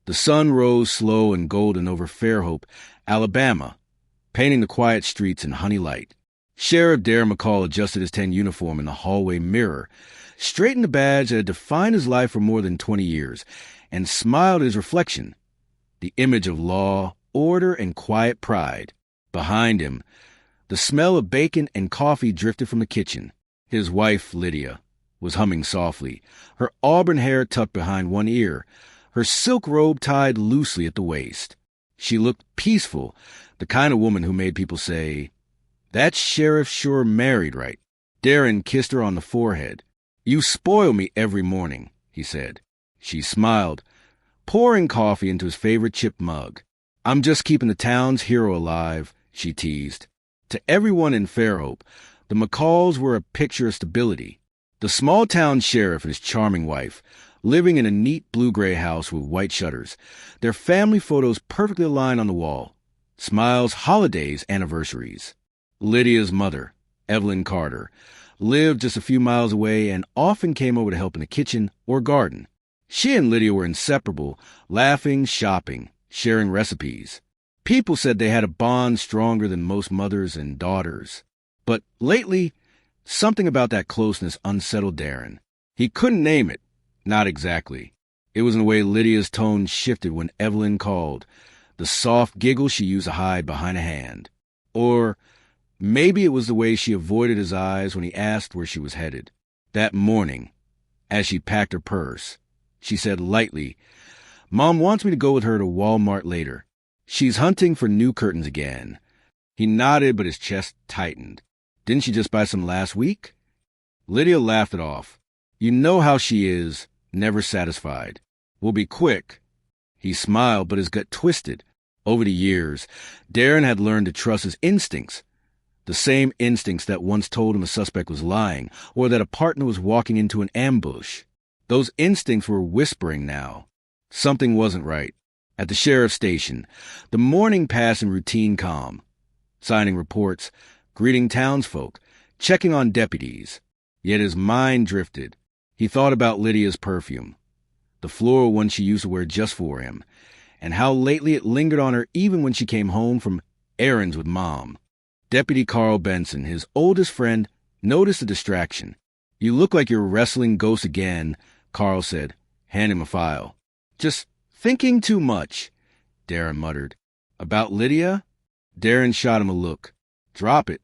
The sun rose slow and golden over Fairhope, Alabama, painting the quiet streets in honey light. Sheriff Darren McCall adjusted his tan uniform in the hallway mirror, straightened the badge that had defined his life for more than 20 years, and smiled at his reflection, the image of law, order, and quiet pride. Behind him, the smell of bacon and coffee drifted from the kitchen. His wife, Lydia, was humming softly, her auburn hair tucked behind one ear, her silk robe tied loosely at the waist. She looked peaceful, the kind of woman who made people say, "That sheriff sure married right." Darren kissed her on the forehead. "You spoil me every morning," he said. She smiled, pouring coffee into his favorite chip mug. "I'm just keeping the town's hero alive," she teased. To everyone in Fairhope, the McCalls were a picture of stability. The small-town sheriff and his charming wife, living in a neat blue-gray house with white shutters, their family photos perfectly aligned on the wall. Smiles, holidays, anniversaries. Lydia's mother, Evelyn Carter, lived just a few miles away and often came over to help in the kitchen or garden. She and Lydia were inseparable, laughing, shopping, sharing recipes. People said they had a bond stronger than most mothers and daughters. But lately, something about that closeness unsettled Darren. He couldn't name it. Not exactly. It was in the way Lydia's tone shifted when Evelyn called, the soft giggle she used to hide behind a hand. Or maybe it was the way she avoided his eyes when he asked where she was headed. That morning, as she packed her purse, she said lightly, "Mom wants me to go with her to Walmart later. She's hunting for new curtains again." He nodded, but his chest tightened. "Didn't she just buy some last week?" Lydia laughed it off. "You know how she is, never satisfied. We'll be quick." He smiled, but his gut twisted. Over the years, Darren had learned to trust his instincts, the same instincts that once told him a suspect was lying or that a partner was walking into an ambush. Those instincts were whispering now. Something wasn't right. At the sheriff's station, the morning passed in routine calm, signing reports, greeting townsfolk, checking on deputies. Yet his mind drifted. He thought about Lydia's perfume, the floral one she used to wear just for him, and how lately it lingered on her even when she came home from errands with Mom. Deputy Carl Benson, his oldest friend, noticed the distraction. "You look like you're wrestling ghosts again," Carl said, handing him a file. "Just thinking too much," Darren muttered. "About Lydia?" Darren shot him a look. "Drop it."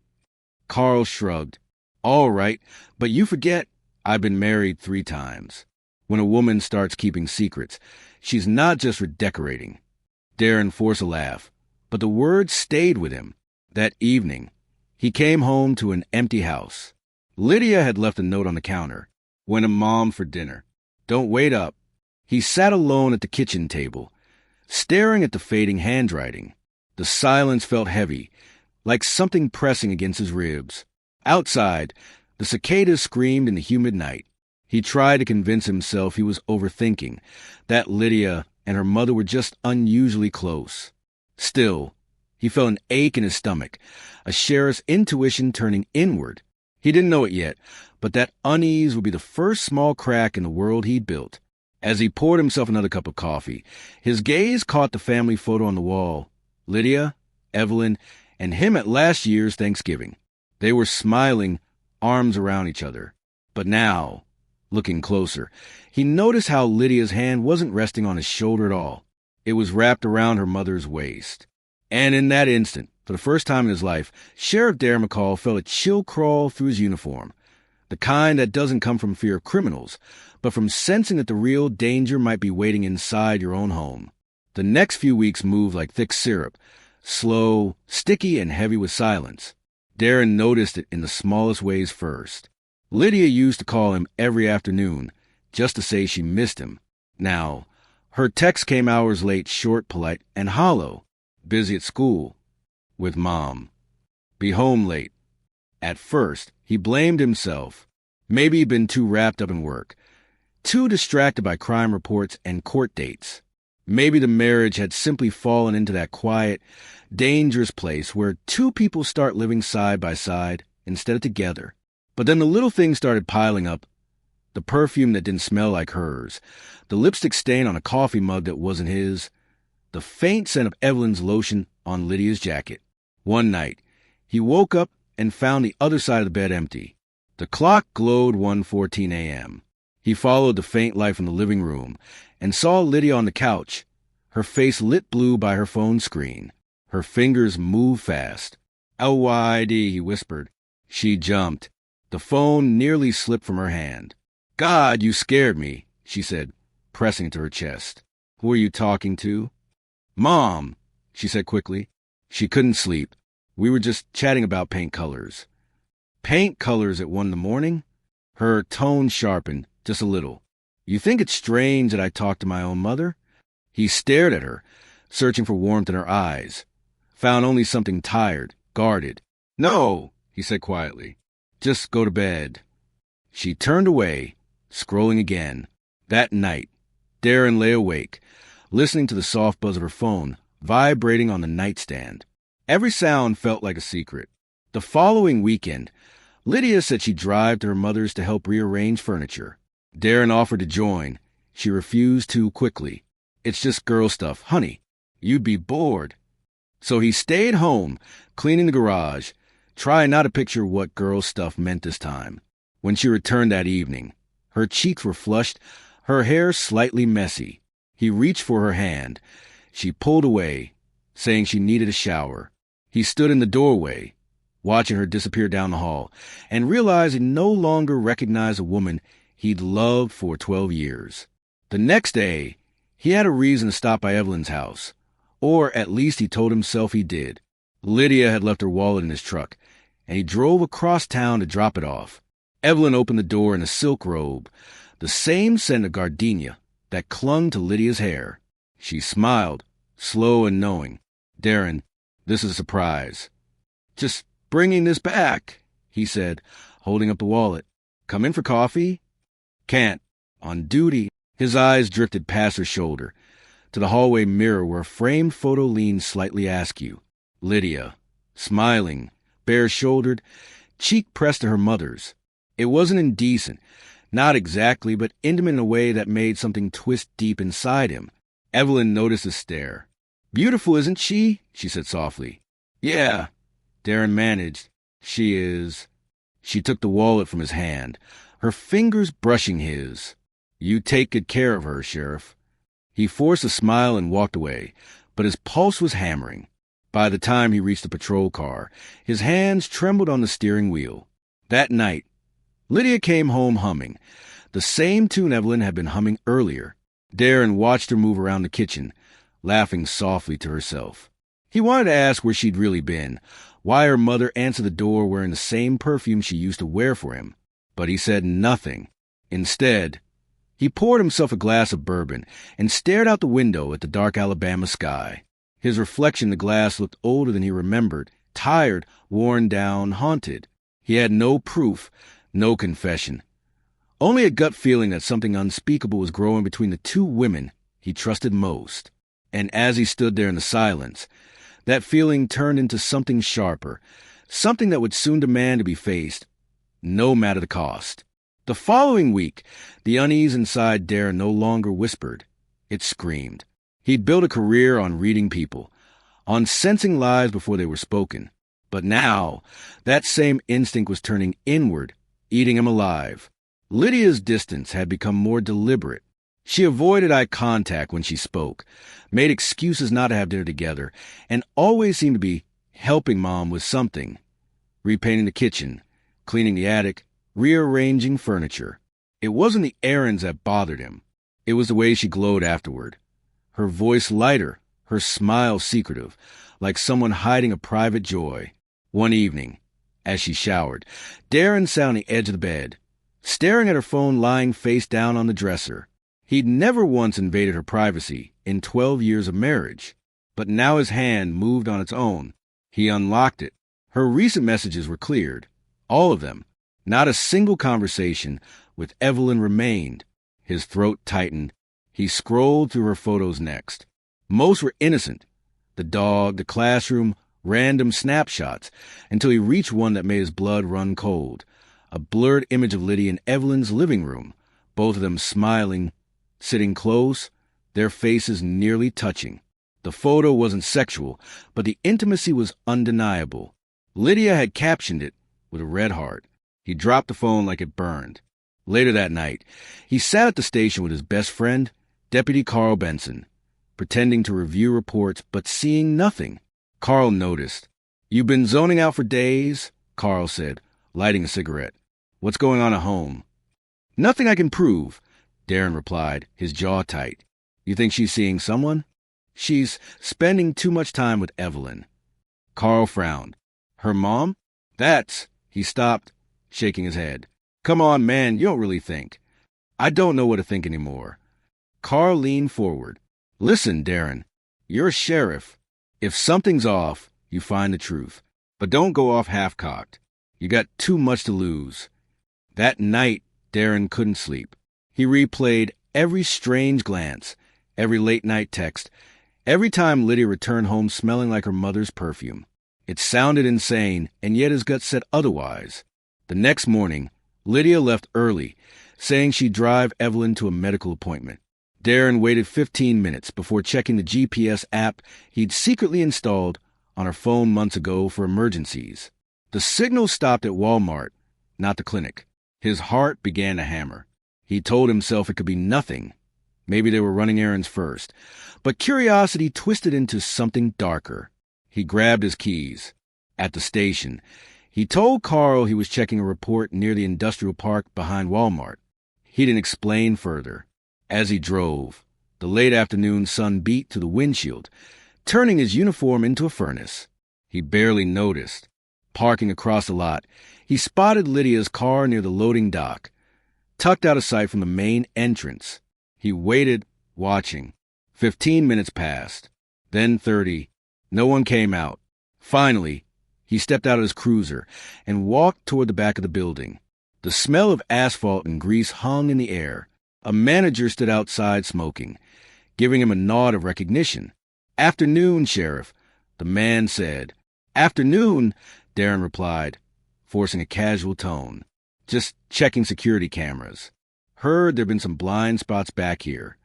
Carl shrugged. "All right, but you forget I've been married 3 times. When a woman starts keeping secrets, she's not just redecorating." Darren forced a laugh, but the words stayed with him. That evening, he came home to an empty house. Lydia had left a note on the counter. "When a mom for dinner. Don't wait up." He sat alone at the kitchen table, staring at the fading handwriting. The silence felt heavy, like something pressing against his ribs. Outside, the cicadas screamed in the humid night. He tried to convince himself he was overthinking, that Lydia and her mother were just unusually close. Still, he felt an ache in his stomach, a sheriff's intuition turning inward. He didn't know it yet, but that unease would be the first small crack in the world he'd built. As he poured himself another cup of coffee, his gaze caught the family photo on the wall. Lydia, Evelyn, and him at last year's Thanksgiving. They were smiling, arms around each other. But now, looking closer, he noticed how Lydia's hand wasn't resting on his shoulder at all. It was wrapped around her mother's waist. And in that instant, for the first time in his life, Sheriff Darren McCall felt a chill crawl through his uniform. The kind that doesn't come from fear of criminals, but from sensing that the real danger might be waiting inside your own home. The next few weeks moved like thick syrup, slow, sticky, and heavy with silence. Darren noticed it in the smallest ways first. Lydia used to call him every afternoon, just to say she missed him. Now, her text came hours late, short, polite, and hollow. Busy at school. With Mom. Be home late. At first, he blamed himself. Maybe he'd been too wrapped up in work, too distracted by crime reports and court dates. Maybe the marriage had simply fallen into that quiet, dangerous place where 2 people start living side by side instead of together. But then the little things started piling up. The perfume that didn't smell like hers, the lipstick stain on a coffee mug that wasn't his, the faint scent of Evelyn's lotion on Lydia's jacket. One night, he woke up and found the other side of the bed empty. The clock glowed 1:14 a.m. He followed the faint light from the living room and saw Lydia on the couch, her face lit blue by her phone screen. Her fingers moved fast. "L-Y-D," he whispered. She jumped. The phone nearly slipped from her hand. "God, you scared me," she said, pressing it to her chest. "Who are you talking to?" "Mom," she said quickly. She couldn't sleep. "We were just chatting about paint colors." "Paint colors at 1 in the morning?" Her tone sharpened, just a little. "You think it's strange that I talk to my own mother?" He stared at her, searching for warmth in her eyes. Found only something tired, guarded. "No," he said quietly. "Just go to bed." She turned away, scrolling again. That night, Darren lay awake, listening to the soft buzz of her phone, vibrating on the nightstand. Every sound felt like a secret. The following weekend, Lydia said she'd drive to her mother's to help rearrange furniture. Darren offered to join. She refused too quickly. "It's just girl stuff, honey. You'd be bored." So he stayed home, cleaning the garage, trying not to picture what girl stuff meant this time. When she returned that evening, her cheeks were flushed, her hair slightly messy. He reached for her hand. She pulled away, saying she needed a shower. He stood in the doorway, watching her disappear down the hall, and realized he no longer recognized a woman he'd loved for 12 years. The next day, he had a reason to stop by Evelyn's house, or at least he told himself he did. Lydia had left her wallet in his truck, and he drove across town to drop it off. Evelyn opened the door in a silk robe, the same scent of gardenia that clung to Lydia's hair. She smiled, slow and knowing. "Darren, this is a surprise." "Just bringing this back," he said, holding up the wallet. "Come in for coffee?" "Can't. On duty." His eyes drifted past her shoulder, to the hallway mirror where a framed photo leaned slightly askew. Lydia, smiling, bare-shouldered, cheek pressed to her mother's. It wasn't indecent, not exactly, but intimate in a way that made something twist deep inside him. Evelyn noticed his stare. "Beautiful, isn't she?" she said softly. "Yeah," Darren managed. "She is." She took the wallet from his hand, her fingers brushing his. "You take good care of her, Sheriff." He forced a smile and walked away, but his pulse was hammering. By the time he reached the patrol car, his hands trembled on the steering wheel. That night, Lydia came home humming, the same tune Evelyn had been humming earlier. Darren watched her move around the kitchen, laughing softly to herself. He wanted to ask where she'd really been, why her mother answered the door wearing the same perfume she used to wear for him, but he said nothing. Instead, he poured himself a glass of bourbon and stared out the window at the dark Alabama sky. His reflection in the glass looked older than he remembered, tired, worn down, haunted. He had no proof, no confession. Only a gut feeling that something unspeakable was growing between the two women he trusted most. And as he stood there in the silence, that feeling turned into something sharper, something that would soon demand to be faced, no matter the cost. The following week, the unease inside Darren no longer whispered. It screamed. He'd built a career on reading people, on sensing lies before they were spoken. But now, that same instinct was turning inward, eating him alive. Lydia's distance had become more deliberate. She avoided eye contact when she spoke, made excuses not to have dinner together, and always seemed to be helping Mom with something. Repainting the kitchen, cleaning the attic, rearranging furniture. It wasn't the errands that bothered him. It was the way she glowed afterward. Her voice lighter, her smile secretive, like someone hiding a private joy. One evening, as she showered, Darren sat on the edge of the bed, staring at her phone lying face down on the dresser. He'd never once invaded her privacy in 12 years of marriage, but now his hand moved on its own. He unlocked it. Her recent messages were cleared. All of them. Not a single conversation with Evelyn remained. His throat tightened. He scrolled through her photos next. Most were innocent. The dog, the classroom, random snapshots, until he reached one that made his blood run cold. A blurred image of Lydia in Evelyn's living room, both of them smiling, sitting close, their faces nearly touching. The photo wasn't sexual, but the intimacy was undeniable. Lydia had captioned it with a red heart. He dropped the phone like it burned. Later that night, he sat at the station with his best friend, Deputy Carl Benson, pretending to review reports but seeing nothing. Carl noticed. "You've been zoning out for days," Carl said, lighting a cigarette. "What's going on at home?" "Nothing I can prove," Darren replied, his jaw tight. "You think she's seeing someone?" "She's spending too much time with Evelyn." Carl frowned. "Her mom?" He stopped, shaking his head. "Come on, man, you don't really think." "I don't know what to think anymore." Carl leaned forward. "Listen, Darren, you're a sheriff. If something's off, you find the truth. But don't go off half-cocked. You got too much to lose." That night, Darren couldn't sleep. He replayed every strange glance, every late-night text, every time Lydia returned home smelling like her mother's perfume. It sounded insane, and yet his gut said otherwise. The next morning, Lydia left early, saying she'd drive Evelyn to a medical appointment. Darren waited 15 minutes before checking the GPS app he'd secretly installed on her phone months ago for emergencies. The signal stopped at Walmart, not the clinic. His heart began to hammer. He told himself it could be nothing. Maybe they were running errands first. But curiosity twisted into something darker. He grabbed his keys. At the station, he told Carl he was checking a report near the industrial park behind Walmart. He didn't explain further. As he drove, the late afternoon sun beat to the windshield, turning his uniform into a furnace. He barely noticed. Parking across the lot, he spotted Lydia's car near the loading dock, tucked out of sight from the main entrance. He waited, watching. 15 minutes passed, then 30. No one came out. Finally, he stepped out of his cruiser and walked toward the back of the building. The smell of asphalt and grease hung in the air. A manager stood outside smoking, giving him a nod of recognition. "Afternoon, Sheriff," the man said. "Afternoon," Darren replied, forcing a casual tone. "Just checking security cameras. Heard there've been some blind spots back here."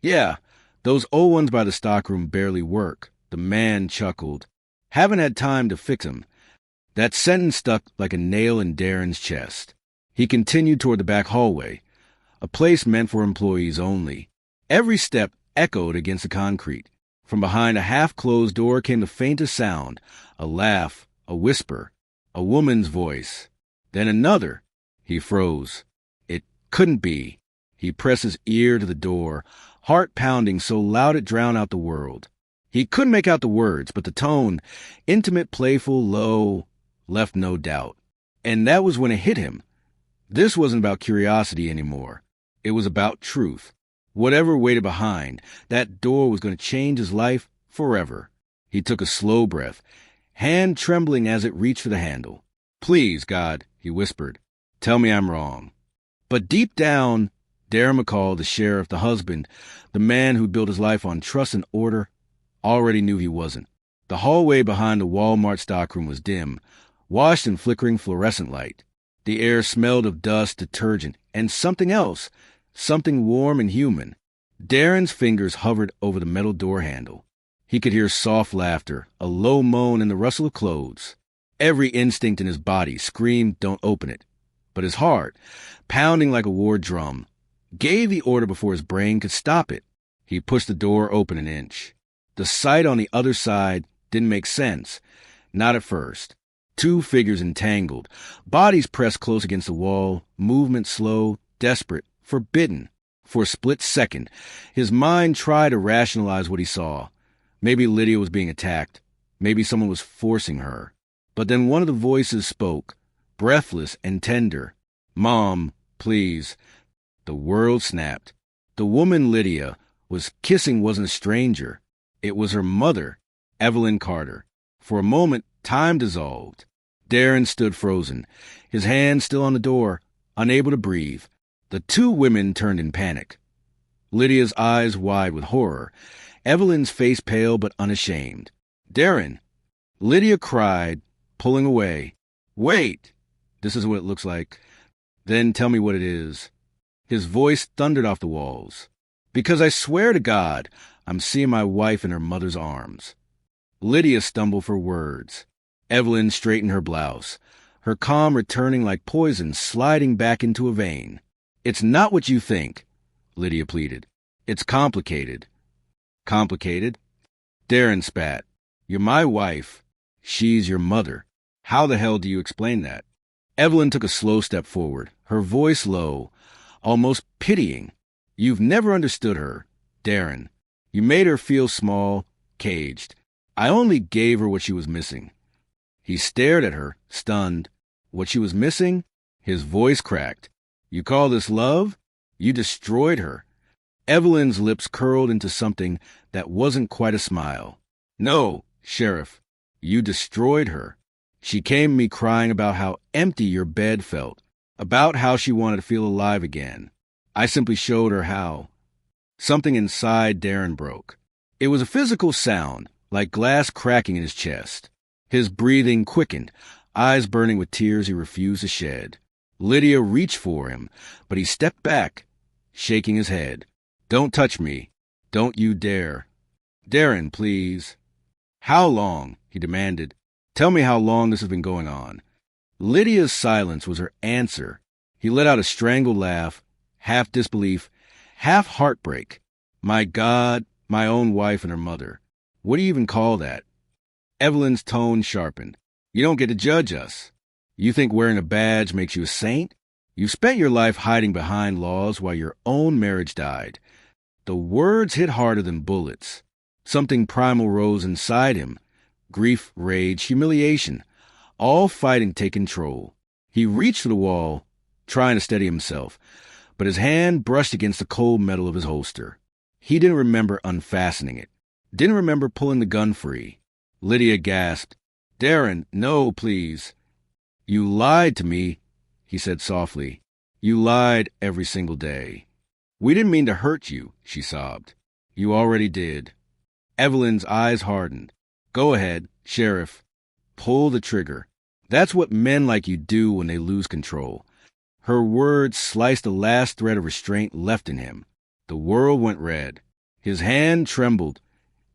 "Yeah, those old ones by the stockroom barely work," the man chuckled. "Haven't had time to fix 'em." That sentence stuck like a nail in Darren's chest. He continued toward the back hallway, a place meant for employees only. Every step echoed against the concrete. From behind a half-closed door came the faintest sound, a laugh, a whisper, a woman's voice. Then another. He froze. It couldn't be. He pressed his ear to the door, heart pounding so loud it drowned out the world. He couldn't make out the words, but the tone, intimate, playful, low, left no doubt. And that was when it hit him. This wasn't about curiosity anymore. It was about truth. Whatever waited behind, that door was going to change his life forever. He took a slow breath, hand trembling as it reached for the handle. "Please, God," he whispered, "tell me I'm wrong." But deep down, Darren McCall, the sheriff, the husband, the man who built his life on trust and order, already knew he wasn't. The hallway behind the Walmart stockroom was dim, washed in flickering fluorescent light. The air smelled of dust, detergent, and something else, something warm and human. Darren's fingers hovered over the metal door handle. He could hear soft laughter, a low moan, and the rustle of clothes. Every instinct in his body screamed, "Don't open it." But his heart, pounding like a war drum, gave the order before his brain could stop it. He pushed the door open an inch. The sight on the other side didn't make sense. Not at first. Two figures entangled, bodies pressed close against the wall, movement slow, desperate, forbidden. For a split second, his mind tried to rationalize what he saw. Maybe Lydia was being attacked. Maybe someone was forcing her. But then one of the voices spoke, breathless and tender. "Mom, please." The world snapped. The woman Lydia was kissing wasn't a stranger. It was her mother, Evelyn Carter. For a moment, time dissolved. Darren stood frozen, his hand still on the door, unable to breathe. The two women turned in panic. Lydia's eyes wide with horror, Evelyn's face pale but unashamed. "Darren!" Lydia cried, pulling away. "Wait! This is what it looks like. Then tell me what it is." His voice thundered off the walls. "Because I swear to God, I'm seeing my wife in her mother's arms." Lydia stumbled for words. Evelyn straightened her blouse, her calm returning like poison sliding back into a vein. "It's not what you think," Lydia pleaded. "It's complicated." "Complicated?" Darren spat. "You're my wife. She's your mother. How the hell do you explain that?" Evelyn took a slow step forward, her voice low, almost pitying. "You've never understood her, Darren. You made her feel small, caged. I only gave her what she was missing." He stared at her, stunned. What she was missing? His voice cracked. "You call this love? You destroyed her." Evelyn's lips curled into something that wasn't quite a smile. "No, Sheriff, you destroyed her. She came to me crying about how empty your bed felt, about how she wanted to feel alive again. I simply showed her how." Something inside Darren broke. It was a physical sound, like glass cracking in his chest. His breathing quickened, eyes burning with tears he refused to shed. Lydia reached for him, but he stepped back, shaking his head. "Don't touch me. Don't you dare." "Darren, please." "How long?" he demanded. "Tell me how long this has been going on." Lydia's silence was her answer. He let out a strangled laugh, half disbelief, half heartbreak. "My God, my own wife and her mother. What do you even call that?" Evelyn's tone sharpened. "You don't get to judge us. You think wearing a badge makes you a saint? You spent your life hiding behind laws while your own marriage died." The words hit harder than bullets. Something primal rose inside him. Grief, rage, humiliation, all fighting to take control. He reached for the wall, trying to steady himself, but his hand brushed against the cold metal of his holster. He didn't remember unfastening it. Didn't remember pulling the gun free. Lydia gasped. "Darren, no, please." "You lied to me," he said softly. "You lied every single day." "We didn't mean to hurt you," she sobbed. "You already did." Evelyn's eyes hardened. "Go ahead, Sheriff. Pull the trigger. That's what men like you do when they lose control." Her words sliced the last thread of restraint left in him. The world went red. His hand trembled,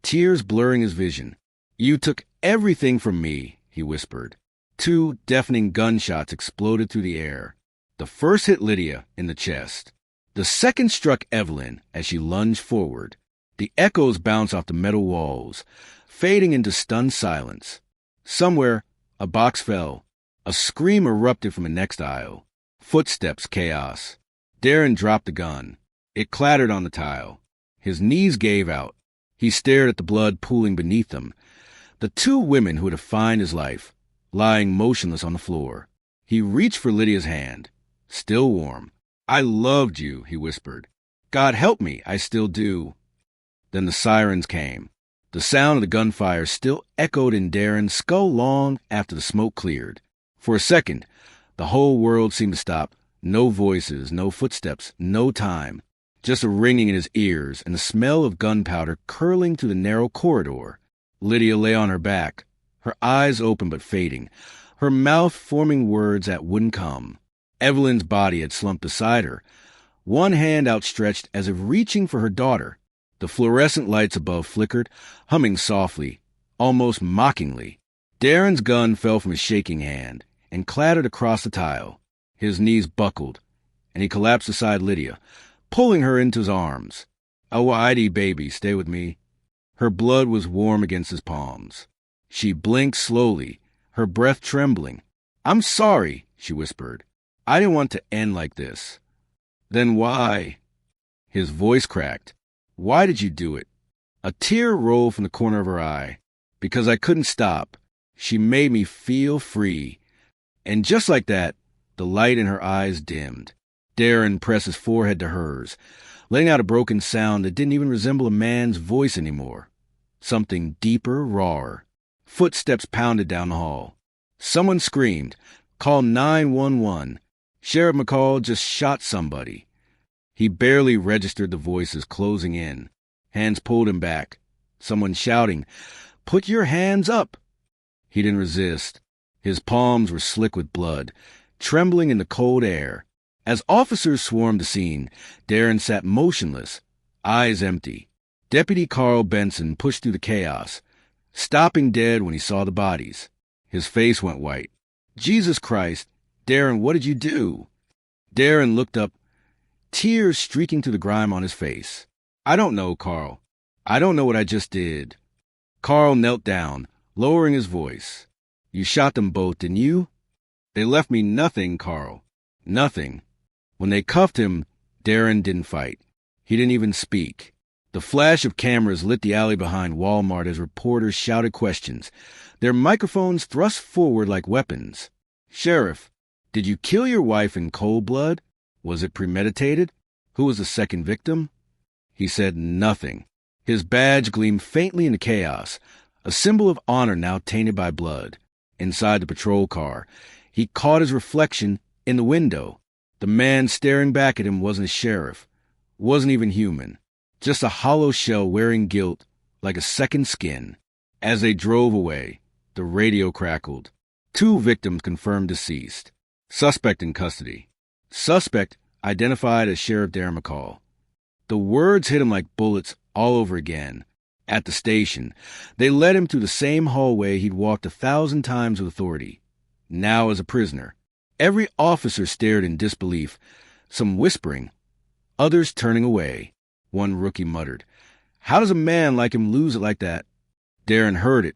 tears blurring his vision. "You took everything from me," he whispered. 2 deafening gunshots exploded through the air. The first hit Lydia in the chest. The second struck Evelyn as she lunged forward. The echoes bounced off the metal walls, fading into stunned silence. Somewhere, a box fell. A scream erupted from the next aisle. Footsteps, chaos. Darren dropped the gun. It clattered on the tile. His knees gave out. He stared at the blood pooling beneath them. The 2 women who had defined his life, lying motionless on the floor. He reached for Lydia's hand, still warm. "I loved you," he whispered. "God help me, I still do." Then the sirens came. The sound of the gunfire still echoed in Darren's skull long after the smoke cleared. For a second, the whole world seemed to stop. No voices, no footsteps, no time. Just a ringing in his ears and the smell of gunpowder curling through the narrow corridor. Lydia lay on her back, her eyes open but fading, her mouth forming words that wouldn't come. Evelyn's body had slumped beside her, one hand outstretched as if reaching for her daughter. The fluorescent lights above flickered, humming softly, almost mockingly. Darren's gun fell from his shaking hand and clattered across the tile. His knees buckled, and he collapsed beside Lydia, pulling her into his arms. "Oh, Heidi, baby, stay with me." Her blood was warm against his palms. She blinked slowly, her breath trembling. "I'm sorry," she whispered. "I didn't want to end like this." "Then why?" His voice cracked. "Why did you do it?" A tear rolled from the corner of her eye. "Because I couldn't stop. She made me feel free." And just like that, the light in her eyes dimmed. Darren pressed his forehead to hers, letting out a broken sound that didn't even resemble a man's voice anymore. Something deeper, rawer. Footsteps pounded down the hall. Someone screamed, "Call 911. Sheriff McCall just shot somebody." He barely registered the voices closing in. Hands pulled him back. Someone shouting, "Put your hands up!" He didn't resist. His palms were slick with blood, trembling in the cold air. As officers swarmed the scene, Darren sat motionless, eyes empty. Deputy Carl Benson pushed through the chaos, stopping dead when he saw the bodies. His face went white. Jesus Christ, Darren, what did you do? Darren looked up, tears streaking through the grime on his face. I don't know, Carl. I don't know what I just did. Carl knelt down, lowering his voice. You shot them both, didn't you? They left me nothing, Carl. Nothing. When they cuffed him, Darren didn't fight. He didn't even speak. The flash of cameras lit the alley behind Walmart as reporters shouted questions, their microphones thrust forward like weapons. Sheriff, did you kill your wife in cold blood? Was it premeditated? Who was the second victim? He said nothing. His badge gleamed faintly in the chaos, a symbol of honor now tainted by blood. Inside the patrol car, he caught his reflection in the window. The man staring back at him wasn't a sheriff, wasn't even human, just a hollow shell wearing guilt like a second skin. As they drove away, the radio crackled. 2 victims confirmed deceased. Suspect in custody. Suspect identified as Sheriff Darren McCall. The words hit him like bullets all over again. At the station, they led him through the same hallway he'd walked 1,000 times with authority. Now as a prisoner. Every officer stared in disbelief, some whispering, others turning away. One rookie muttered, "How does a man like him lose it like that?" Darren heard it,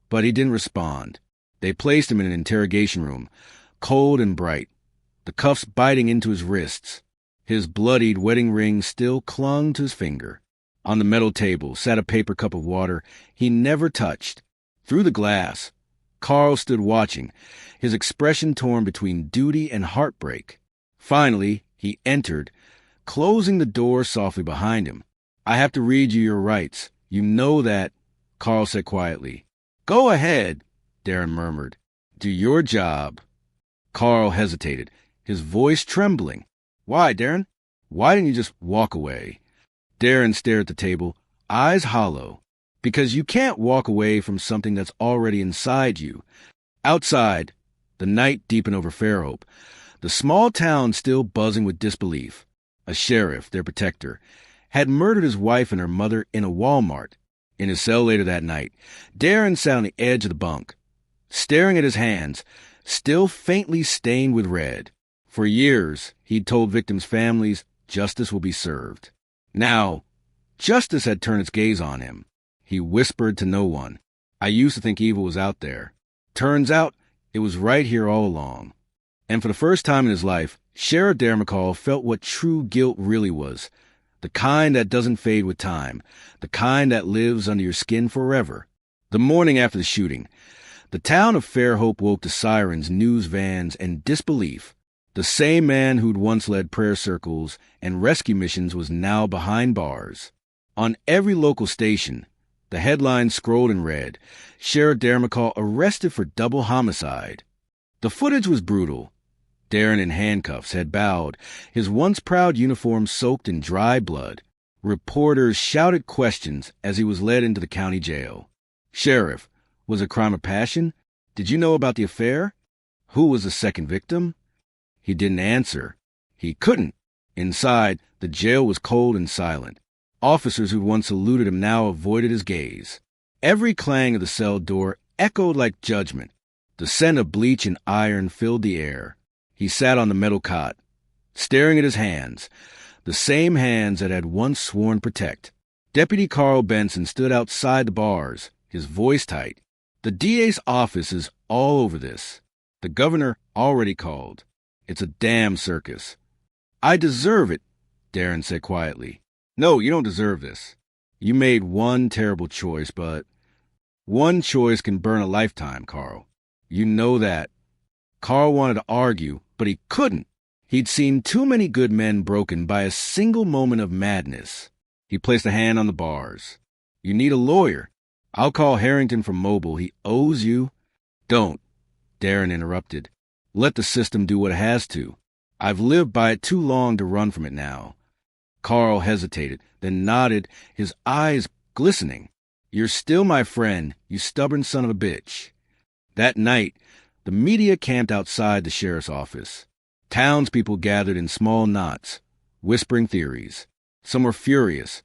but he didn't respond. They placed him in an interrogation room, cold and bright, the cuffs biting into his wrists. His bloodied wedding ring still clung to his finger. On the metal table sat a paper cup of water he never touched. Through the glass, Carl stood watching, his expression torn between duty and heartbreak. Finally, he entered, closing the door softly behind him. "I have to read you your rights. You know that," Carl said quietly. "Go ahead," Darren murmured. "Do your job." Carl hesitated, his voice trembling. "Why, Darren? Why didn't you just walk away?" Darren stared at the table, eyes hollow. "Because you can't walk away from something that's already inside you." Outside, the night deepened over Fairhope, the small town still buzzing with disbelief. A sheriff, their protector, had murdered his wife and her mother in a Walmart. In his cell later that night, Darren sat on the edge of the bunk, staring at his hands, still faintly stained with red. For years, he'd told victims' families justice will be served. Now, justice had turned its gaze on him. He whispered to no one, "I used to think evil was out there. Turns out it was right here all along." And for the first time in his life, Sheriff Darren McCall felt what true guilt really was. The kind that doesn't fade with time. The kind that lives under your skin forever. The morning after the shooting, the town of Fairhope woke to sirens, news vans, and disbelief. The same man who'd once led prayer circles and rescue missions was now behind bars. On every local station, the headline scrolled in red, Sheriff Darren McCall arrested for double homicide. The footage was brutal. Darren in handcuffs had bowed, his once proud uniform soaked in dry blood. Reporters shouted questions as he was led into the county jail. "Sheriff, was it a crime of passion? Did you know about the affair? Who was the second victim?" He didn't answer. He couldn't. Inside, the jail was cold and silent. Officers who'd once saluted him now avoided his gaze. Every clang of the cell door echoed like judgment. The scent of bleach and iron filled the air. He sat on the metal cot, staring at his hands, the same hands that had once sworn protect. Deputy Carl Benson stood outside the bars, his voice tight. "The DA's office is all over this. The governor already called. It's a damn circus." "I deserve it," Darren said quietly. "No, you don't deserve this. You made one terrible choice, but one choice can burn a lifetime, Carl. You know that." Carl wanted to argue, but he couldn't. He'd seen too many good men broken by a single moment of madness. He placed a hand on the bars. "You need a lawyer. I'll call Harrington from Mobile. He owes you." "Don't," Darren interrupted. "Let the system do what it has to. I've lived by it too long to run from it now." Carl hesitated, then nodded, his eyes glistening. "You're still my friend, you stubborn son of a bitch." That night, the media camped outside the sheriff's office. Townspeople gathered in small knots, whispering theories. Some were furious.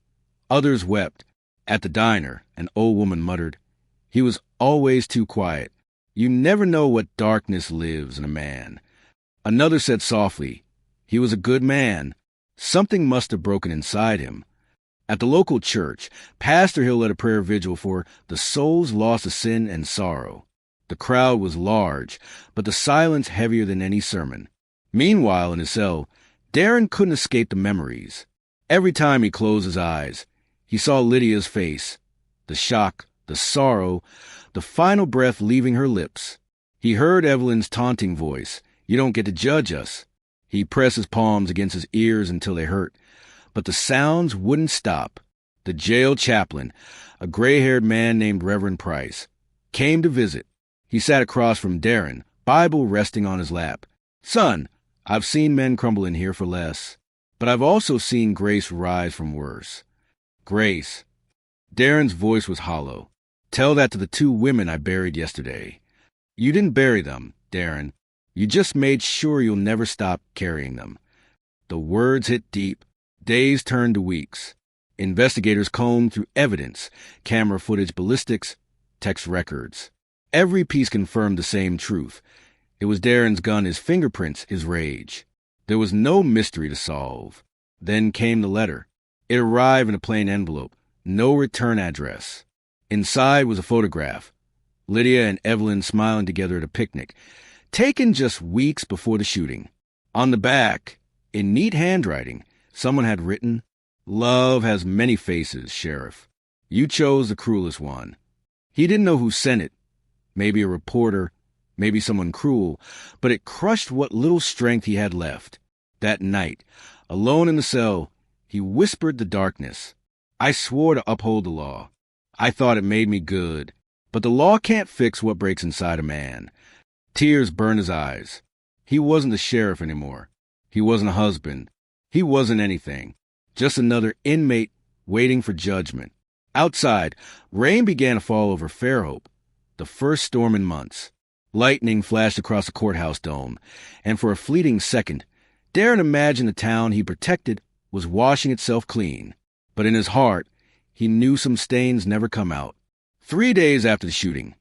Others wept. At the diner, an old woman muttered, "He was always too quiet. You never know what darkness lives in a man." Another said softly, "He was a good man. Something must have broken inside him." At the local church, Pastor Hill led a prayer vigil for the souls lost to sin and sorrow. The crowd was large, but the silence heavier than any sermon. Meanwhile, in his cell, Darren couldn't escape the memories. Every time he closed his eyes, he saw Lydia's face, the shock, the sorrow, the final breath leaving her lips. He heard Evelyn's taunting voice, "You don't get to judge us." He pressed his palms against his ears until they hurt, but the sounds wouldn't stop. The jail chaplain, a gray-haired man named Reverend Price, came to visit. He sat across from Darren, Bible resting on his lap. "Son, I've seen men crumble in here for less, but I've also seen grace rise from worse." Grace. Darren's voice was hollow. "Tell that to the 2 women I buried yesterday." "You didn't bury them, Darren. You just made sure you'll never stop carrying them." The words hit deep. Days turned to weeks. Investigators combed through evidence, camera footage, ballistics, text records. Every piece confirmed the same truth. It was Darren's gun, his fingerprints, his rage. There was no mystery to solve. Then came the letter. It arrived in a plain envelope. No return address. Inside was a photograph. Lydia and Evelyn smiling together at a picnic, taken just weeks before the shooting. On the back, in neat handwriting, someone had written, "Love has many faces, Sheriff. You chose the cruelest one." He didn't know who sent it. Maybe a reporter, maybe someone cruel, but it crushed what little strength he had left. That night, alone in the cell, he whispered the darkness. "I swore to uphold the law. I thought it made me good. But the law can't fix what breaks inside a man." Tears burned his eyes. He wasn't the sheriff anymore. He wasn't a husband. He wasn't anything. Just another inmate waiting for judgment. Outside, rain began to fall over Fairhope, the first storm in months. Lightning flashed across the courthouse dome, and for a fleeting second, Darren imagined the town he protected was washing itself clean. But in his heart, he knew some stains never come out. 3 days after the shooting,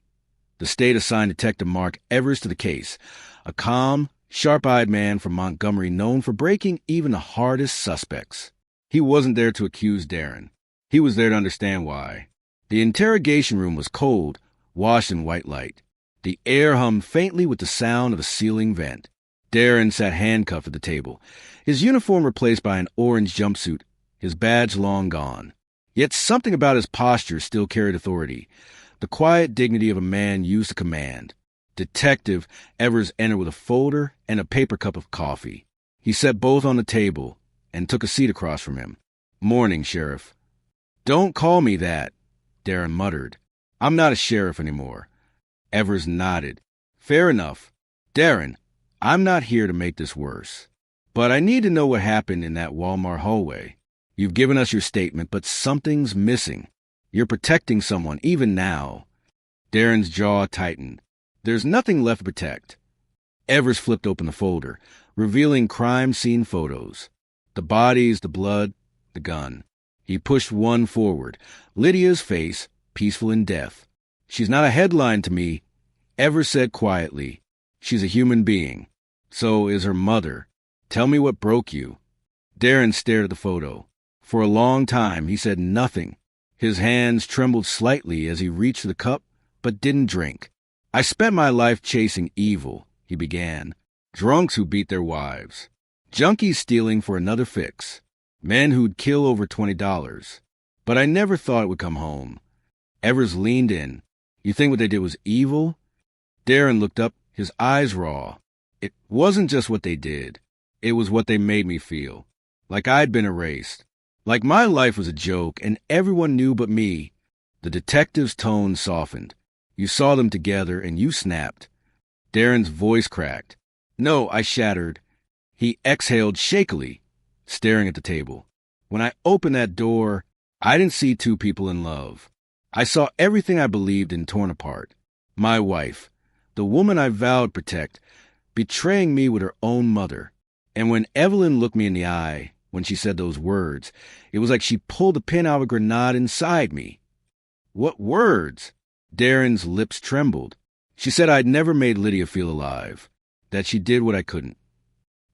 the state assigned Detective Mark Evers to the case, a calm, sharp-eyed man from Montgomery known for breaking even the hardest suspects. He wasn't there to accuse Darren. He was there to understand why. The interrogation room was cold, washed in white light. The air hummed faintly with the sound of a ceiling vent. Darren sat handcuffed at the table, his uniform replaced by an orange jumpsuit, his badge long gone. Yet something about his posture still carried authority, the quiet dignity of a man used to command. Detective Evers entered with a folder and a paper cup of coffee. He set both on the table and took a seat across from him. "Morning, Sheriff." "Don't call me that," Darren muttered. "I'm not a sheriff anymore." Evers nodded. "Fair enough. Darren, I'm not here to make this worse. But I need to know what happened in that Walmart hallway. You've given us your statement, but something's missing. You're protecting someone, even now." Darren's jaw tightened. "There's nothing left to protect." Evers flipped open the folder, revealing crime scene photos. The bodies, the blood, the gun. He pushed one forward. Lydia's face, peaceful in death. "She's not a headline to me," Evers said quietly. "She's a human being. So is her mother. Tell me what broke you." Darren stared at the photo. For a long time, he said nothing. His hands trembled slightly as he reached for the cup, but didn't drink. "I spent my life chasing evil," he began. "Drunks who beat their wives. Junkies stealing for another fix. Men who'd kill over $20. But I never thought it would come home." Evers leaned in. "You think what they did was evil?" Darren looked up, his eyes raw. "It wasn't just what they did. It was what they made me feel. Like I'd been erased. Like my life was a joke, and everyone knew but me." The detective's tone softened. "You saw them together, and you snapped." Darren's voice cracked. "No," I shattered. He exhaled shakily, staring at the table. "When I opened that door, I didn't see 2 people in love. I saw everything I believed in torn apart. My wife, the woman I vowed protect, betraying me with her own mother. And when Evelyn looked me in the eye, when she said those words, it was like she pulled a pin out of a grenade inside me. What words? Darren's lips trembled. She said I'd never made Lydia feel alive, that she did what I couldn't.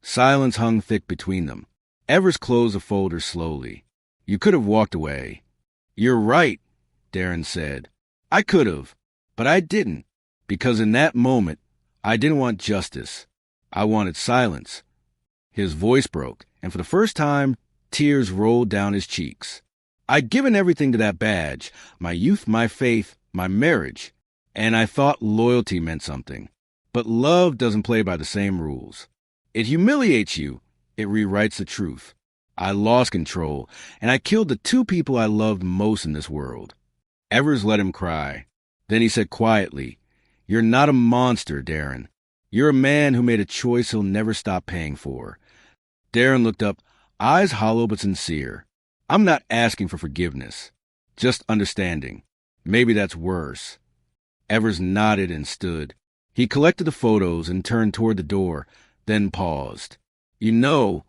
Silence hung thick between them. Evers closed the folder slowly. You could have walked away. You're right, Darren said. I could have, but I didn't, because in that moment, I didn't want justice. I wanted silence. His voice broke, and for the first time, tears rolled down his cheeks. I'd given everything to that badge, my youth, my faith, my marriage, and I thought loyalty meant something. But love doesn't play by the same rules. It humiliates you. It rewrites the truth. I lost control, and I killed the two people I loved most in this world. Evers let him cry. Then he said quietly, You're not a monster, Darren. You're a man who made a choice he'll never stop paying for. Darren looked up, eyes hollow but sincere. I'm not asking for forgiveness, just understanding. Maybe that's worse. Evers nodded and stood. He collected the photos and turned toward the door, then paused. You know,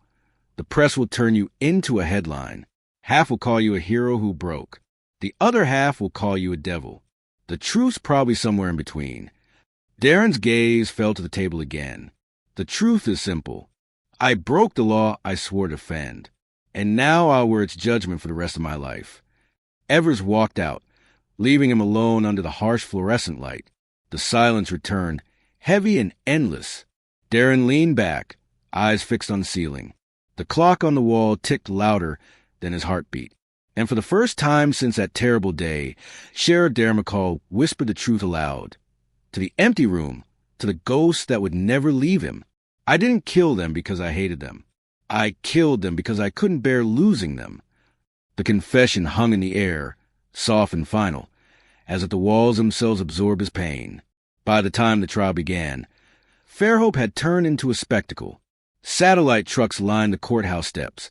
the press will turn you into a headline. Half will call you a hero who broke. The other half will call you a devil. The truth's probably somewhere in between. Darren's gaze fell to the table again. The truth is simple. I broke the law I swore to defend, and now I'll wear its judgment for the rest of my life. Evers walked out, leaving him alone under the harsh fluorescent light. The silence returned, heavy and endless. Darren leaned back, eyes fixed on the ceiling. The clock on the wall ticked louder than his heartbeat. And for the first time since that terrible day, Sheriff Darren McCall whispered the truth aloud. To the empty room, to the ghosts that would never leave him. I didn't kill them because I hated them. I killed them because I couldn't bear losing them. The confession hung in the air, soft and final, as if the walls themselves absorbed his pain. By the time the trial began, Fairhope had turned into a spectacle. Satellite trucks lined the courthouse steps,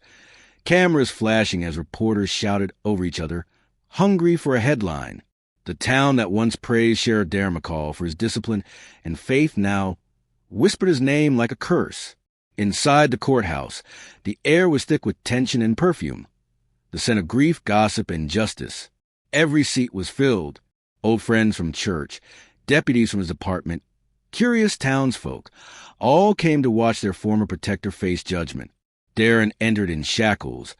cameras flashing as reporters shouted over each other, hungry for a headline. The town that once praised Sheriff Darren McCall for his discipline and faith now whispered his name like a curse. Inside the courthouse, the air was thick with tension and perfume, the scent of grief, gossip, and justice. Every seat was filled. Old friends from church, deputies from his department, curious townsfolk, all came to watch their former protector face judgment. Darren entered in shackles,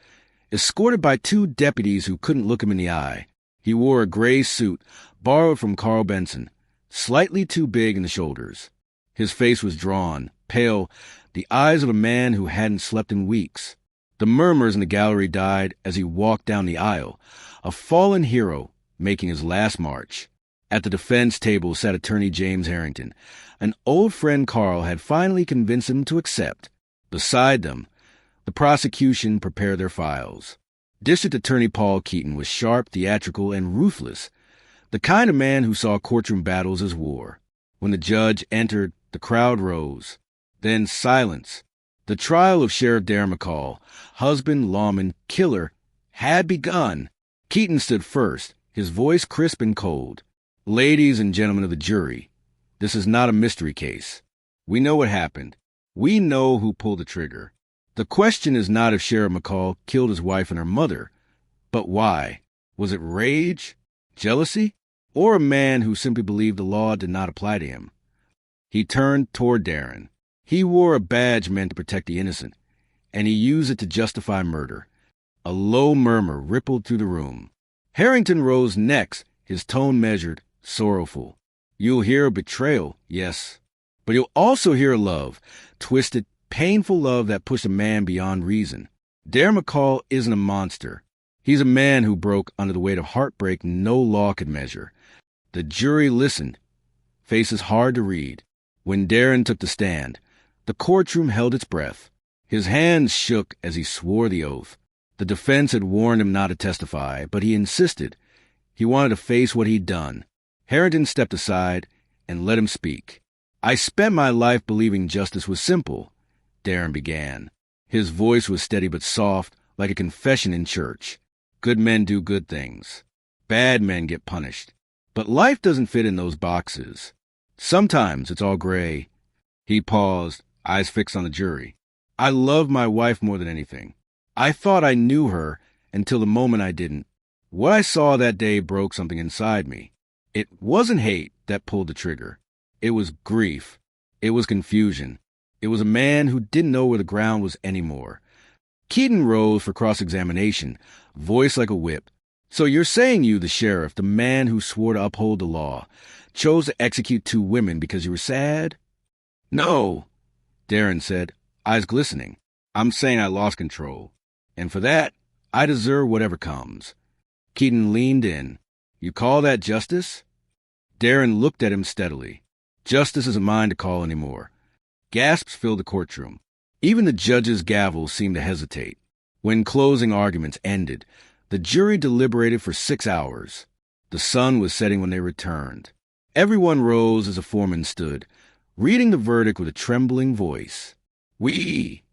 escorted by two deputies who couldn't look him in the eye. He wore a gray suit, borrowed from Carl Benson, slightly too big in the shoulders. His face was drawn, pale, the eyes of a man who hadn't slept in weeks. The murmurs in the gallery died as he walked down the aisle, a fallen hero making his last march. At the defense table sat Attorney James Harrington. An old friend Carl had finally convinced him to accept. Beside them, the prosecution prepared their files. District Attorney Paul Keaton was sharp, theatrical, and ruthless, the kind of man who saw courtroom battles as war. When the judge entered, the crowd rose. Then silence. The trial of Sheriff Darren McCall, husband, lawman, killer, had begun. Keaton stood first, his voice crisp and cold. Ladies and gentlemen of the jury, this is not a mystery case. We know what happened. We know who pulled the trigger. The question is not if Sheriff McCall killed his wife and her mother, but why? Was it rage, jealousy, or a man who simply believed the law did not apply to him? He turned toward Darren. He wore a badge meant to protect the innocent, and he used it to justify murder. A low murmur rippled through the room. Harrington rose next, his tone measured, sorrowful. You'll hear a betrayal, yes, but you'll also hear love, twisted, painful love that pushed a man beyond reason. Darren McCall isn't a monster. He's a man who broke under the weight of heartbreak no law could measure. The jury listened, faces hard to read. When Darren took the stand, the courtroom held its breath. His hands shook as he swore the oath. The defense had warned him not to testify, but he insisted. He wanted to face what he'd done. Harrington stepped aside and let him speak. I spent my life believing justice was simple, Darren began. His voice was steady but soft, like a confession in church. Good men do good things. Bad men get punished. But life doesn't fit in those boxes. Sometimes it's all gray. He paused, eyes fixed on the jury. I love my wife more than anything. I thought I knew her until the moment I didn't. What I saw that day broke something inside me. It wasn't hate that pulled the trigger. It was grief. It was confusion. It was a man who didn't know where the ground was anymore. Keaton rose for cross-examination, voice like a whip. So you're saying you, the sheriff, the man who swore to uphold the law, chose to execute 2 women because you were sad? No, Darren said, eyes glistening. I'm saying I lost control. And for that, I deserve whatever comes. Keaton leaned in. You call that justice? Darren looked at him steadily. Justice isn't mine to call anymore. Gasps filled the courtroom. Even the judge's gavel seemed to hesitate. When closing arguments ended, the jury deliberated for 6 hours. The sun was setting when they returned. Everyone rose as the foreman stood, reading the verdict with a trembling voice. We,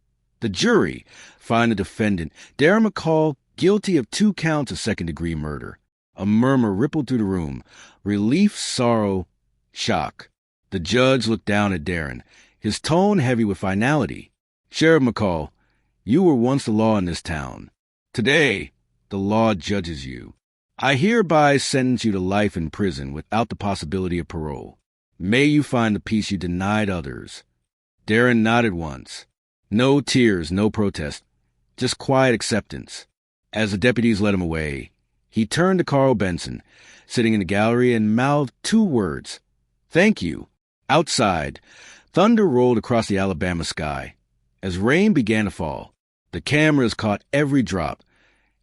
the jury, find the defendant, Darren McCall, guilty of 2 counts of second-degree murder. A murmur rippled through the room. Relief, sorrow, shock. The judge looked down at Darren, his tone heavy with finality. Sheriff McCall, you were once the law in this town. Today, the law judges you. I hereby sentence you to life in prison without the possibility of parole. May you find the peace you denied others. Darren nodded once. No tears, no protest, just quiet acceptance. As the deputies led him away, he turned to Carl Benson, sitting in the gallery, and mouthed 2 words. Thank you. Outside, thunder rolled across the Alabama sky. As rain began to fall, the cameras caught every drop,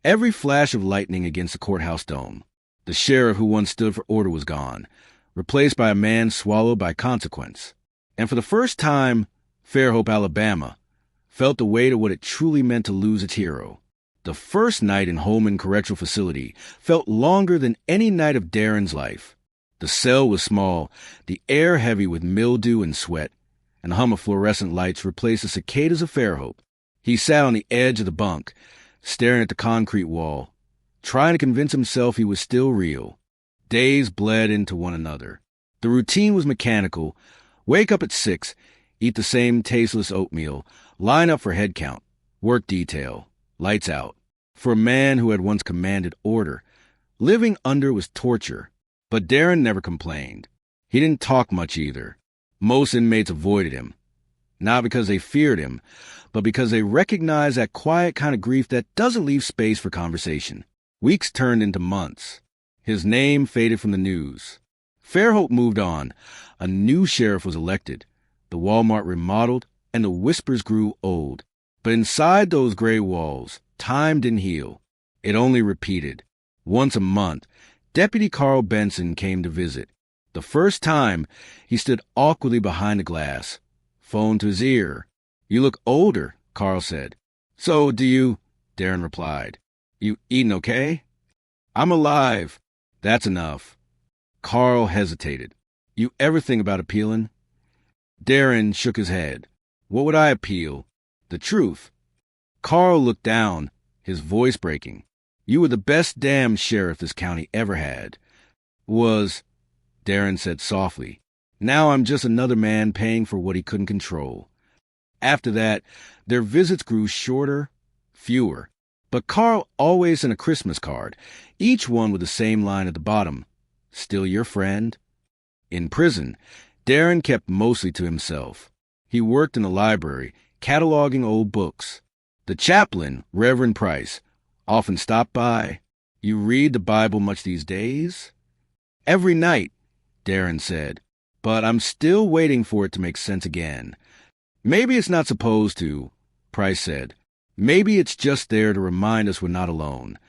every flash of lightning against the courthouse dome. The sheriff who once stood for order was gone, replaced by a man swallowed by consequence. And for the first time, Fairhope, Alabama, felt the weight of what it truly meant to lose its hero. The first night in Holman Correctional Facility felt longer than any night of Darren's life. The cell was small, the air heavy with mildew and sweat, and the hum of fluorescent lights replaced the cicadas of Fairhope. He sat on the edge of the bunk, staring at the concrete wall, trying to convince himself he was still real. Days bled into one another. The routine was mechanical. Wake up at 6, eat the same tasteless oatmeal, line up for head count, work detail, lights out. For a man who had once commanded order, living under was torture. But Darren never complained. He didn't talk much either. Most inmates avoided him, not because they feared him, but because they recognized that quiet kind of grief that doesn't leave space for conversation. Weeks turned into months. His name faded from the news. Fairhope moved on. A new sheriff was elected. The Walmart remodeled, and the whispers grew old. But inside those gray walls, time didn't heal. It only repeated. Once a month, Deputy Carl Benson came to visit. The first time, he stood awkwardly behind the glass, phone to his ear. You look older, Carl said. So do you, Darren replied. You eating okay? I'm alive. That's enough. Carl hesitated. You ever think about appealing? Darren shook his head. What would I appeal? The truth. Carl looked down, his voice breaking. You were the best damn sheriff this county ever had. Was, Darren said softly. Now I'm just another man paying for what he couldn't control. After that, their visits grew shorter, fewer. But Carl always sent a Christmas card, each one with the same line at the bottom. Still your friend? In prison, Darren kept mostly to himself. He worked in the library, cataloging old books. The chaplain, Reverend Price, often stopped by. You read the Bible much these days? Every night, Darren said, but I'm still waiting for it to make sense again. Maybe it's not supposed to, Price said. Maybe it's just there to remind us we're not alone.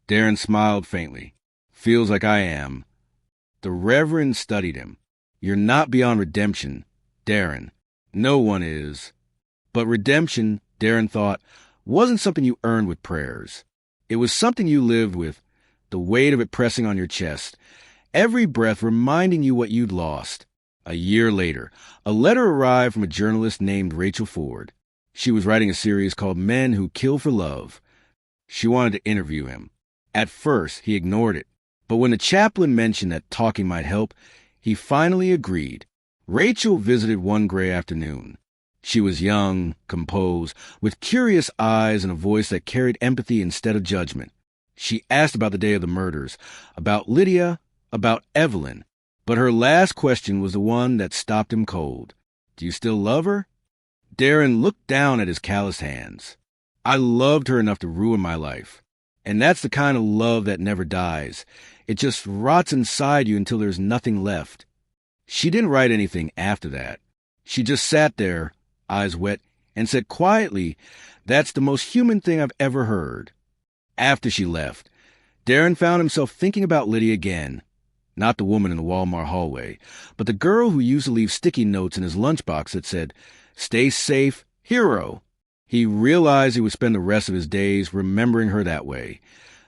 Darren smiled faintly. Feels like I am. The Reverend studied him. You're not beyond redemption, Darren. No one is. But redemption, Darren thought, wasn't something you earned with prayers. It was something you lived with, the weight of it pressing on your chest, every breath reminding you what you'd lost. A year later, a letter arrived from a journalist named Rachel Ford. She was writing a series called Men Who Kill for Love. She wanted to interview him. At first, he ignored it. But when the chaplain mentioned that talking might help, he finally agreed. Rachel visited one gray afternoon. She was young, composed, with curious eyes and a voice that carried empathy instead of judgment. She asked about the day of the murders, about Lydia, about Evelyn, but her last question was the one that stopped him cold. Do you still love her? Darren looked down at his calloused hands. I loved her enough to ruin my life. And that's the kind of love that never dies. It just rots inside you until there's nothing left. She didn't write anything after that. She just sat there, eyes wet, and said quietly, "That's the most human thing I've ever heard." After she left, Darren found himself thinking about Lydia again. Not the woman in the Walmart hallway, but the girl who used to leave sticky notes in his lunchbox that said, "Stay safe, hero." He realized he would spend the rest of his days remembering her that way,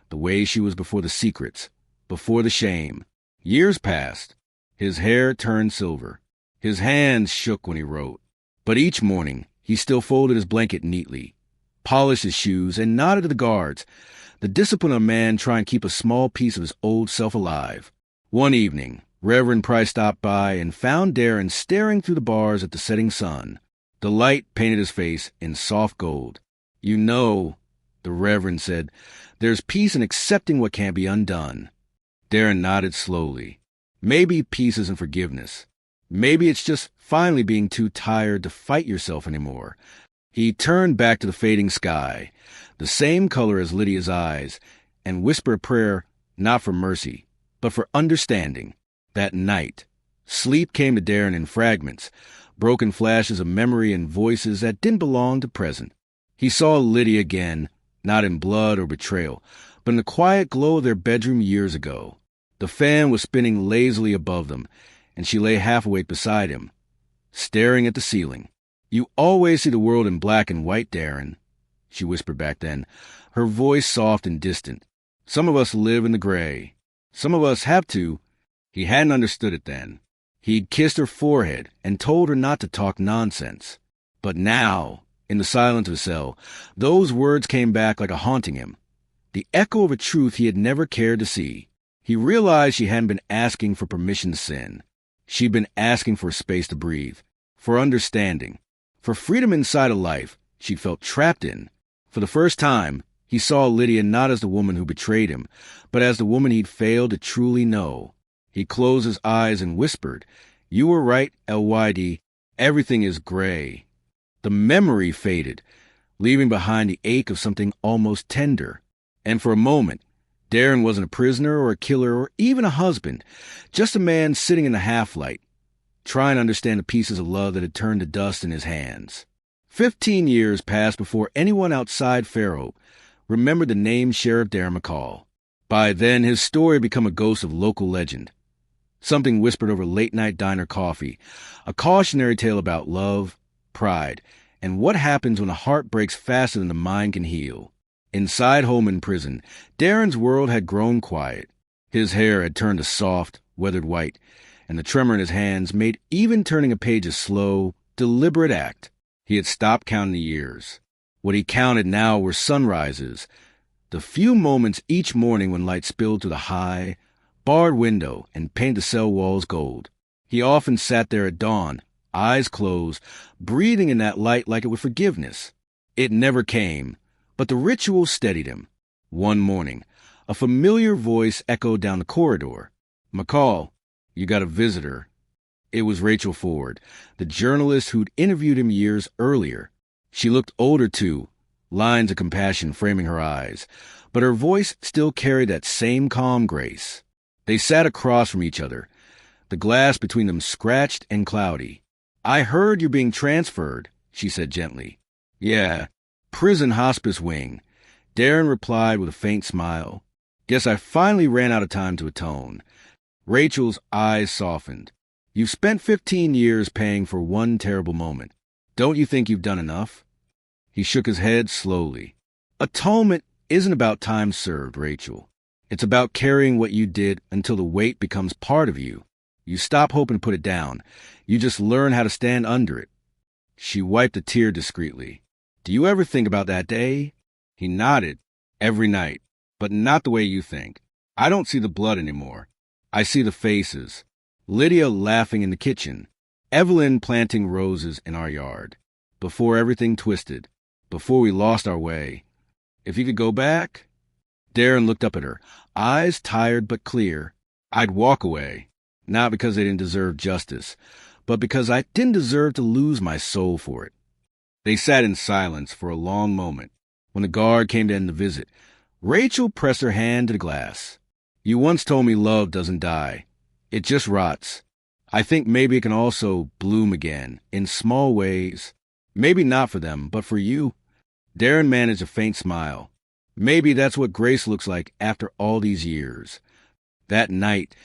the way she was before the secrets, before the shame. Years passed. His hair turned silver. His hands shook when he wrote. But each morning, he still folded his blanket neatly, polished his shoes, and nodded to the guards, the discipline of a man trying to keep a small piece of his old self alive. One evening, Reverend Price stopped by and found Darren staring through the bars at the setting sun. The light painted his face in soft gold. "You know," the Reverend said, "there's peace in accepting what can't be undone." Darren nodded slowly. Maybe peace isn't forgiveness. Maybe it's just finally being too tired to fight yourself anymore. He turned back to the fading sky, the same color as Lydia's eyes, and whispered a prayer not for mercy, but for understanding. That night, sleep came to Darren in fragments, broken flashes of memory and voices that didn't belong to present. He saw Lydia again, not in blood or betrayal, but in the quiet glow of their bedroom years ago. The fan was spinning lazily above them, and she lay half awake beside him, staring at the ceiling. "You always see the world in black and white, Darren," she whispered back then, her voice soft and distant. "Some of us live in the gray. Some of us have to." He hadn't understood it then. He'd kissed her forehead and told her not to talk nonsense. But now, in the silence of his cell, those words came back like a haunting him, the echo of a truth he had never cared to see. He realized she hadn't been asking for permission to sin. She'd been asking for space to breathe, for understanding, for freedom inside a life she'd felt trapped in. For the first time, he saw Lydia not as the woman who betrayed him, but as the woman he'd failed to truly know. He closed his eyes and whispered, "You were right, LYD. Everything is gray." The memory faded, leaving behind the ache of something almost tender. And for a moment, Darren wasn't a prisoner or a killer or even a husband, just a man sitting in the half-light, trying to understand the pieces of love that had turned to dust in his hands. 15 years passed before anyone outside Fairhope remembered the name Sheriff Darren McCall. By then, his story had become a ghost of local legend. Something whispered over late-night diner coffee, a cautionary tale about love, pride, and what happens when a heart breaks faster than the mind can heal. Inside Holman Prison, Darren's world had grown quiet. His hair had turned a soft, weathered white, and the tremor in his hands made even turning a page a slow, deliberate act. He had stopped counting the years. What he counted now were sunrises, the few moments each morning when light spilled through the high, barred window and painted the cell walls gold. He often sat there at dawn, eyes closed, breathing in that light like it was forgiveness. It never came, but the ritual steadied him. One morning, a familiar voice echoed down the corridor. "McCall, you got a visitor." It was Rachel Ford, the journalist who'd interviewed him years earlier. She looked older, too, lines of compassion framing her eyes, but her voice still carried that same calm grace. They sat across from each other, the glass between them scratched and cloudy. "I heard you're being transferred," she said gently. "Yeah, prison hospice wing," Darren replied with a faint smile. "Guess I finally ran out of time to atone." Rachel's eyes softened. "You've spent 15 years paying for one terrible moment. Don't you think you've done enough?" He shook his head slowly. "Atonement isn't about time served, Rachel. It's about carrying what you did until the weight becomes part of you. You stop hoping to put it down. You just learn how to stand under it." She wiped a tear discreetly. "Do you ever think about that day?" He nodded. "Every night. But not the way you think. I don't see the blood anymore. I see the faces. Lydia laughing in the kitchen. Evelyn planting roses in our yard. before everything twisted, before we lost our way. If you could go back? Darren looked up at her, eyes tired but clear. I'd walk away, not because they didn't deserve justice, but because I didn't deserve to lose my soul for it. They sat in silence for a long moment. When the guard came to end the visit, Rachel pressed her hand to the glass. You once told me love doesn't die. It just rots. I think maybe it can also bloom again, in small ways. Maybe not for them, but for you. Darren managed a faint smile. Maybe that's what grace looks like after all these years. That night,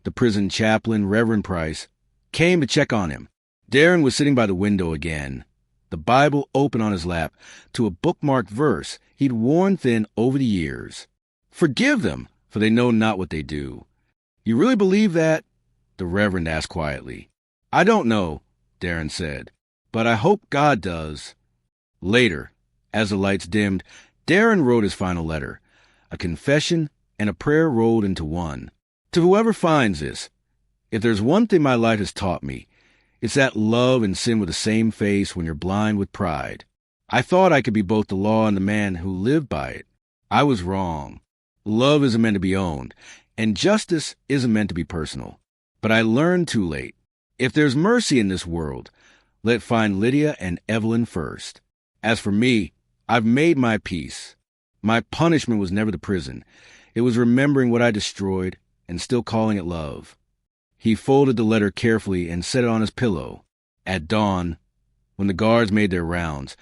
the prison chaplain, Reverend Price, came to check on him. Darren was sitting by the window again, the Bible open on his lap, to a bookmarked verse he'd worn thin over the years. Forgive them, for they know not what they do. You really believe that? The Reverend asked quietly. I don't know, Darren said, but I hope God does. Later, as the lights dimmed, Darren wrote his final letter, a confession and a prayer rolled into one. To whoever finds this, if there's one thing my life has taught me, it's that love and sin with the same face when you're blind with pride. I thought I could be both the law and the man who lived by it. I was wrong. Love isn't meant to be owned, and justice isn't meant to be personal. But I learned too late. If there's mercy in this world, let it find Lydia and Evelyn first. As for me, I've made my peace. My punishment was never the prison. It was remembering what I destroyed and still calling it love. He folded the letter carefully and set it on his pillow. At dawn, when the guards made their rounds,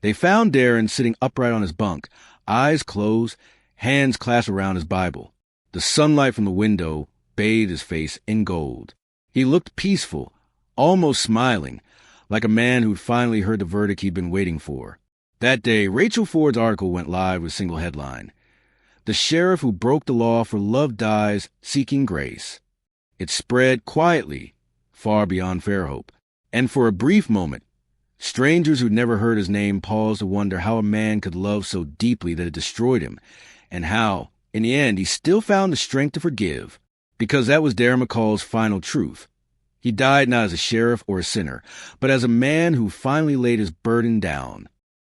they found Darren sitting upright on his bunk, eyes closed, hands clasped around his Bible. The sunlight from the window bathed his face in gold. He looked peaceful, almost smiling, like a man who'd finally heard the verdict he'd been waiting for. That day, Rachel Ford's article went live with a single headline: The Sheriff Who Broke the Law for Love Dies Seeking Grace. It spread quietly, far beyond Fairhope. And for a brief moment, strangers who'd never heard his name paused to wonder how a man could love so deeply that it destroyed him, and how, in the end, he still found the strength to forgive. Because that was Darren McCall's final truth. He died not as a sheriff or a sinner, but as a man who finally laid his burden down.